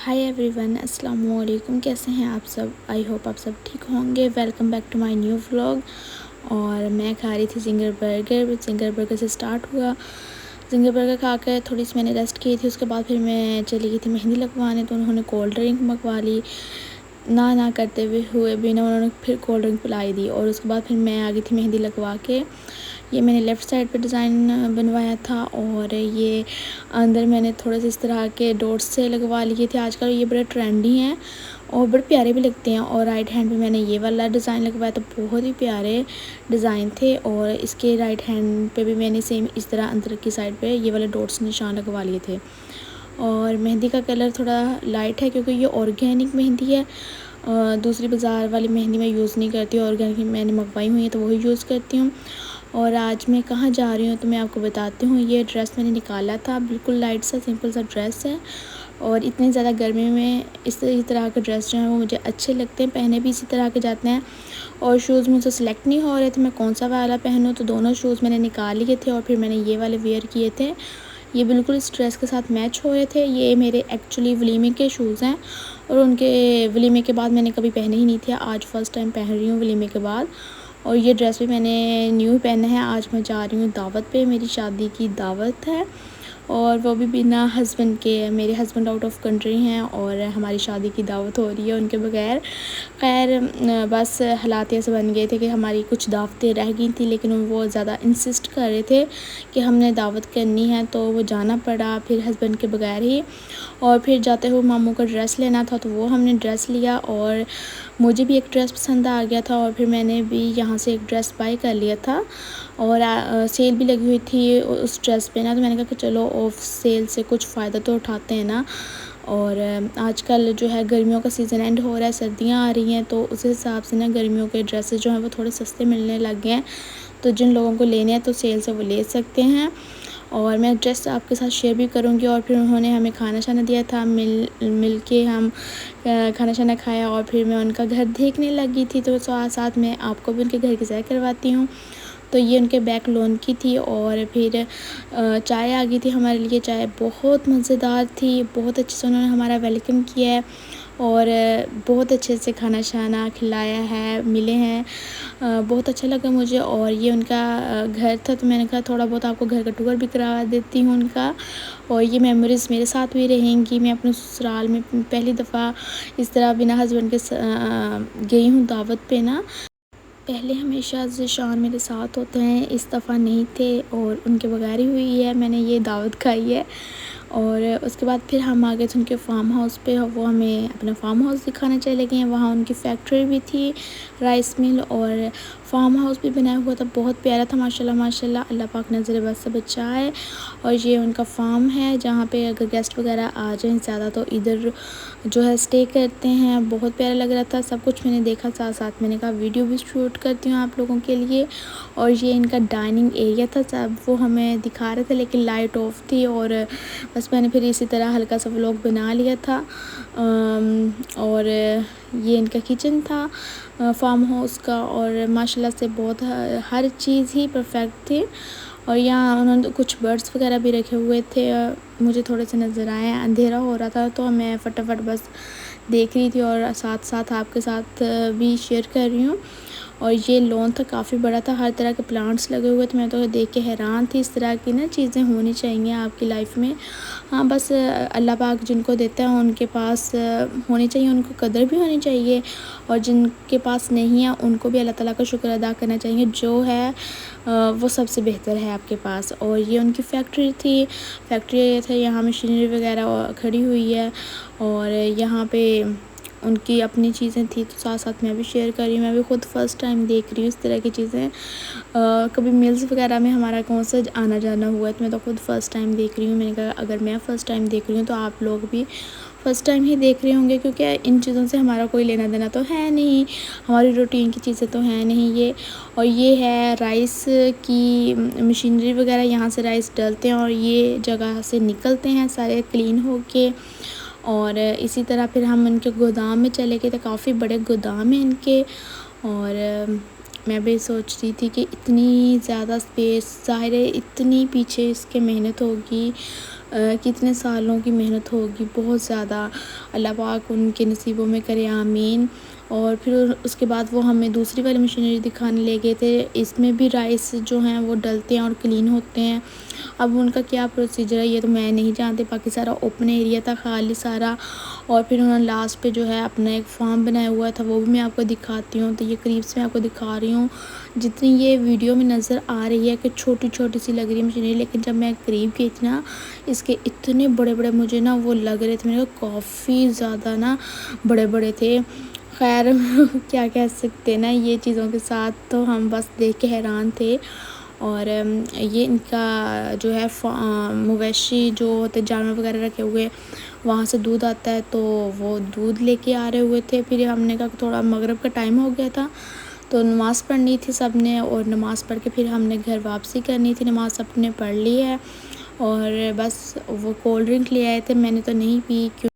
Hi everyone, अस्सलाम वालेकुम। कैसे हैं आप सब? आई होप आप सब ठीक होंगे। Welcome back to my new vlog. और मैं खा रही थी जिंगर बर्गर से स्टार्ट हुआ। जिंगर बर्गर खा कर थोड़ी सी मैंने रेस्ट की थी। उसके बाद फिर मैं चली गई थी मेहंदी लगवाने, तो उन्होंने कोल्ड ड्रिंक मंगवा ली। ना करते हुए बिना उन्होंने फिर कोल्ड ड्रिंक पिलाई दी। और उसके बाद फिर मैं आ गई थी मेहंदी लगवा के। ये मैंने लेफ़्ट साइड पे डिज़ाइन बनवाया था और ये अंदर मैंने थोड़े से इस तरह के डॉट्स से लगवा लिए थे। आजकल ये बड़े ट्रेंडी हैं और बड़े प्यारे भी लगते हैं। और राइट हैंड पे मैंने ये वाला डिज़ाइन लगवाया था, बहुत ही प्यारे डिज़ाइन थे। और इसके राइट हैंड पे भी मैंने सेम इस तरह अंदर की साइड पे ये वाले डॉट्स निशान लगवा लिए थे। और मेहंदी का कलर थोड़ा लाइट है क्योंकि ये ऑर्गेनिक मेहंदी है। दूसरी बाज़ार वाली मेहंदी मैं यूज़ नहीं करती हूँ, ऑर्गेनिक मैंने मंगवाई हुई है तो वही यूज़ करती हूँ। और आज मैं कहाँ जा रही हूँ तो मैं आपको बताती हूँ। ये ड्रेस मैंने निकाला था, बिल्कुल लाइट सा सिंपल सा ड्रेस है। और इतनी ज़्यादा गर्मी में इस तरह के ड्रेस जो हैं वो मुझे अच्छे लगते हैं, पहने भी इसी तरह के जाते हैं। और शूज़ मुझसे सिलेक्ट नहीं हो रहे थे मैं कौन सा वाला पहनूँ, तो दोनों शूज़ मैंने निकाल लिए थे और फिर मैंने ये वाले वेयर किए थे। ये बिल्कुल इस ड्रेस के साथ मैच हो रहे थे। ये मेरे एक्चुअली वलीमे के शूज़ हैं और उनके वलीमे के बाद मैंने कभी पहने ही नहीं थे। आज फ़र्स्ट टाइम पहन रही हूँ वलीमे के बाद। और ये ड्रेस भी मैंने न्यू पहना है। आज मैं जा रही हूँ दावत पे, मेरी शादी की दावत है और वो भी बिना हस्बैंड के। मेरे हस्बैंड आउट ऑफ कंट्री हैं और हमारी शादी की दावत हो रही है उनके बगैर। खैर बस हालात ऐसे बन गए थे कि हमारी कुछ दावतें रह गई थी, लेकिन वो ज़्यादा इंसिस्ट कर रहे थे कि हमने दावत करनी है तो वो जाना पड़ा फिर हस्बैंड के बगैर ही। और फिर जाते हुए मामू का ड्रेस लेना था तो वो हमने ड्रेस लिया और मुझे भी एक ड्रेस पसंद आ गया था और फिर मैंने भी यहाँ से एक ड्रेस बाय कर लिया था। और सेल भी लगी हुई थी उस ड्रेस पे ना, तो मैंने कहा कि चलो ऑफ सेल से कुछ फ़ायदा तो उठाते हैं ना। और आजकल जो है गर्मियों का सीज़न एंड हो रहा है, सर्दियाँ आ रही हैं, तो उस हिसाब से ना गर्मियों के ड्रेसेस जो हैं वो थोड़े सस्ते मिलने लग गए हैं। तो जिन लोगों को लेने हैं तो सेल से वो ले सकते हैं। और मैं ड्रेस आपके साथ शेयर भी करूँगी। और फिर उन्होंने हमें खाना शाना दिया था, मिल के हम खाना शाना खाया और फिर मैं उनका घर देखने लगी थी। तो साथ में आपको भी उनके घर की सैर करवाती हूँ। तो ये उनके बैक लोन की थी। और फिर चाय आ गई थी हमारे लिए। चाय बहुत मज़ेदार थी, बहुत अच्छे से उन्होंने हमारा वेलकम किया है और बहुत अच्छे से खाना शाना खिलाया है, मिले हैं। बहुत अच्छा लगा मुझे। और ये उनका घर था तो मैंने कहा थोड़ा बहुत आपको घर का टूर भी करा देती हूँ उनका। और ये मेमोरीज़ मेरे साथ भी रहेंगी। मैं अपने ससुराल में पहली दफ़ा इस तरह बिना हस्बैंड के गई हूँ दावत पे ना। पहले हमेशा ज़ीशान मेरे साथ होते हैं, इस दफ़ा नहीं थे और उनके बगैर ही हुई है मैंने ये दावत खाई है। और उसके बाद फिर हम आ गए थे उनके फार्म हाउस पे। वो हमें अपना फार्म हाउस दिखाने चले गए हैं। वहाँ उनकी फैक्ट्री भी थी, राइस मिल, और फार्म हाउस भी बनाया हुआ था, बहुत प्यारा था माशाल्लाह। अल्लाह पाक नज़र बद से बचाए। और ये उनका फार्म है जहाँ पे अगर गेस्ट वगैरह आ जाएँ ज़्यादा तो इधर जो है स्टे करते हैं। बहुत प्यारा लग रहा था, सब कुछ मैंने देखा, साथ साथ मैंने कहा वीडियो भी शूट करती हूँ आप लोगों के लिए। और ये इनका डाइनिंग एरिया था, सब वो हमें दिखा रहे थे लेकिन लाइट ऑफ थी। और बस मैंने फिर इसी तरह हल्का सा व्लॉग बना लिया था। और ये इनका किचन था फार्म हाउस का। और माशाल्लाह से बहुत हर चीज़ ही परफेक्ट थी। और यहाँ उन्होंने कुछ बर्ड्स वगैरह भी रखे हुए थे, मुझे थोड़े से नज़र आए। अंधेरा हो रहा था तो मैं फटाफट बस देख रही थी और साथ साथ आपके साथ भी शेयर कर रही हूँ। और ये लॉन था, काफ़ी बड़ा था, हर तरह के प्लांट्स लगे हुए थे। मैं तो देख के हैरान थी। इस तरह की ना चीज़ें होनी चाहिए आपकी लाइफ में। हाँ बस अल्लाह पाक जिनको देता है उनके पास होनी चाहिए, उनको कदर भी होनी चाहिए। और जिनके पास नहीं है उनको भी अल्लाह ताला का शुक्र अदा करना चाहिए, जो है वो सबसे बेहतर है आपके पास। और ये उनकी फैक्ट्री थी, फैक्ट्री थे, यहाँ मशीनरी वगैरह खड़ी हुई है। और यहाँ पे उनकी अपनी चीज़ें थी तो साथ साथ मैं भी शेयर कर रही हूँ। मैं भी खुद फ़र्स्ट टाइम देख रही हूँ इस तरह की चीज़ें। कभी मिल्स वगैरह में हमारा कौन सा आना जाना हुआ है, तो मैं तो खुद फ़र्स्ट टाइम देख रही हूँ। मैंने कहा अगर मैं फ़र्स्ट टाइम देख रही हूँ तो आप लोग भी फ़र्स्ट टाइम ही देख रहे होंगे, क्योंकि इन चीज़ों से हमारा कोई लेना देना तो है नहीं, हमारी रूटीन की चीज़ें तो हैं नहीं ये। और ये है राइस की मशीनरी वगैरह, यहाँ से राइस डलते हैं और ये जगह से निकलते हैं सारे क्लीन होके। और इसी तरह फिर हम उनके गोदाम में चले गए थे, काफ़ी बड़े गोदाम हैं इनके। और मैं भी सोच रही थी कि इतनी ज़्यादा स्पेस, ज़ाहिर है इतनी पीछे इसके मेहनत होगी कितने सालों की मेहनत होगी, बहुत ज़्यादा। अल्लाह पाक उनके नसीबों में करे आमीन। और फिर उसके बाद वो हमें दूसरी वाली मशीनरी दिखाने ले गए थे। इसमें भी राइस जो हैं वो डलते हैं और क्लीन होते हैं। अब उनका क्या प्रोसीजर है ये तो मैं नहीं जानती, बाकी सारा ओपन एरिया था खाली सारा। और फिर उन्होंने लास्ट पे जो है अपना एक फार्म बनाया हुआ था, वो भी मैं आपको दिखाती हूँ। तो ये करीब से मैं आपको दिखा रही हूँ। जितनी ये वीडियो में नज़र आ रही है कि छोटी छोटी सी लग रही है मशीनरी, लेकिन जब मैं करीब गई थी ना, इसके इतने बड़े बड़े मुझे ना वो लग रहे थे। मैंने कहा काफ़ी ज़्यादा ना बड़े बड़े थे। खैर क्या कह सकते हैं ना, ये चीज़ों के साथ तो हम बस देख के हैरान थे। और ये इनका जो है मवेशी जो होते जानवर वगैरह रखे हुए, वहाँ से दूध आता है, तो वो दूध लेके आ रहे हुए थे। फिर हमने कहा थोड़ा मगरिब का टाइम हो गया था, तो नमाज़ पढ़नी थी सब ने, और नमाज़ पढ़ के फिर हमने घर वापसी करनी थी। नमाज़ सब ने पढ़ ली है और बस वो कोल्ड ड्रिंक ले आए थे, मैंने तो नहीं पी।